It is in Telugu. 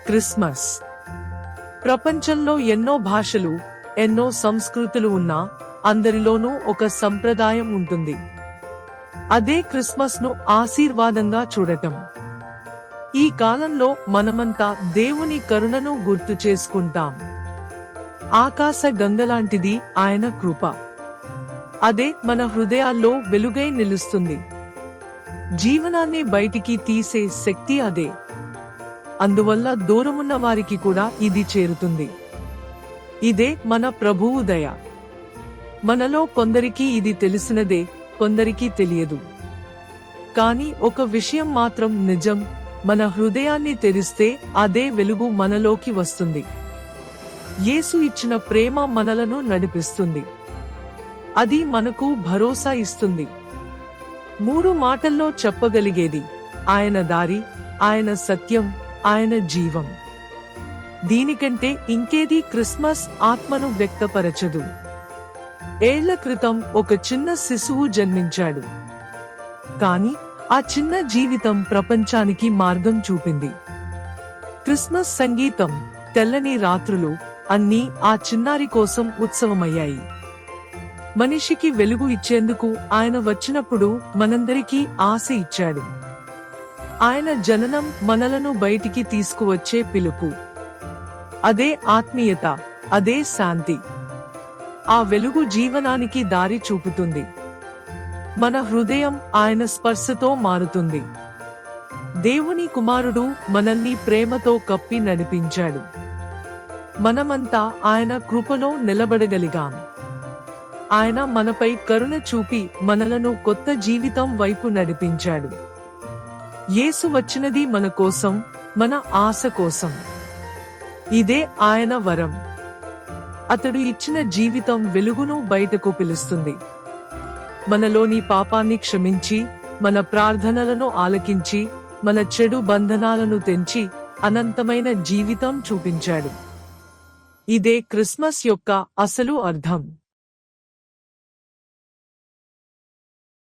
క్రిస్మస్. ప్రపంచంలో ఎన్నో భాషలు, ఎన్నో సంస్కృతులు ఉన్నా అందరిలోనూ ఒక సంప్రదాయం ఉంటుంది. అదే క్రిస్మస్ ను ఆశీర్వాదంగా చూడటం. ఈ కాలంలో మనమంతా దేవుని కరుణను గుర్తు చేసుకుంటాం. ఆకాశ గంగలాంటిది ఆయన కృప. అదే మన హృదయాల్లో వెలుగై నిలుస్తుంది. జీవనాన్ని బయటికి తీసే శక్తి అదే. అందువల్ల దూరమున్న వారికి కూడా ఇది చేరుతుంది. ఇదే మన ప్రభువు దయ. మనలో కొందరికి ఇది తెలిసినదే, కొందరికి తెలియదు. కానీ ఒక విషయం మాత్రం నిజం, మన హృదయాన్ని తెరిస్తే అదే వెలుగు మనలోకి వస్తుంది. యేసు ఇచ్చిన ప్రేమ మనలను నడిపిస్తుంది. అది మనకు భరోసా ఇస్తుంది. 3 మాటల్లో చెప్పగలిగేది: ఆయన దారి, ఆయన సత్యం, ఆయన జీవం. దీనికంటే ఇంకేది క్రిస్మస్ ఆత్మను వ్యక్తపరచదు. ఏళ్ల క్రితం ఒక చిన్న శిశువు జన్మించాడు. కాని ఆ చిన్న జీవితం ప్రపంచానికి మార్గం చూపింది. క్రిస్మస్ సంగీతం, తెల్లని రాత్రులు అన్నీ ఆ చిన్నారి కోసం ఉత్సవమయ్యాయి. మనిషికి వెలుగు ఇచ్చేందుకు ఆయన వచ్చినప్పుడు మనందరికీ ఆశ ఇచ్చాడు. ఆయన జననం మనలను బయటికి తీసుకువచ్చే పిలుపు. అదే ఆత్మీయత, అదే శాంతి. ఆ వెలుగు జీవనానికి దారి చూపుతుంది. మన హృదయం ఆయన స్పర్శతో మారుతుంది. దేవుని కుమారుడు మనల్ని ప్రేమతో కప్పి నడిపించాడు. మనమంతా ఆయన కృపలో నిలబడగలిగాం. ఆయన మనపై కరుణ చూపి మనలను కొత్త జీవితం వైపు నడిపించాడు. యేసు వచ్చినది మన కోసం, మన ఆశ కోసం. ఇదే ఆయన వరం. అతడు ఇచ్చిన జీవితం వెలుగును బయటకు పిలుస్తుంది. మనలోని పాపాన్ని క్షమించి, మన ప్రార్థనలను ఆలకించి, మన చెడు బంధనాలను తెంచి అనంతమైన జీవితం చూపించాడు. ఇదే క్రిస్మస్ యొక్క అసలు అర్థం.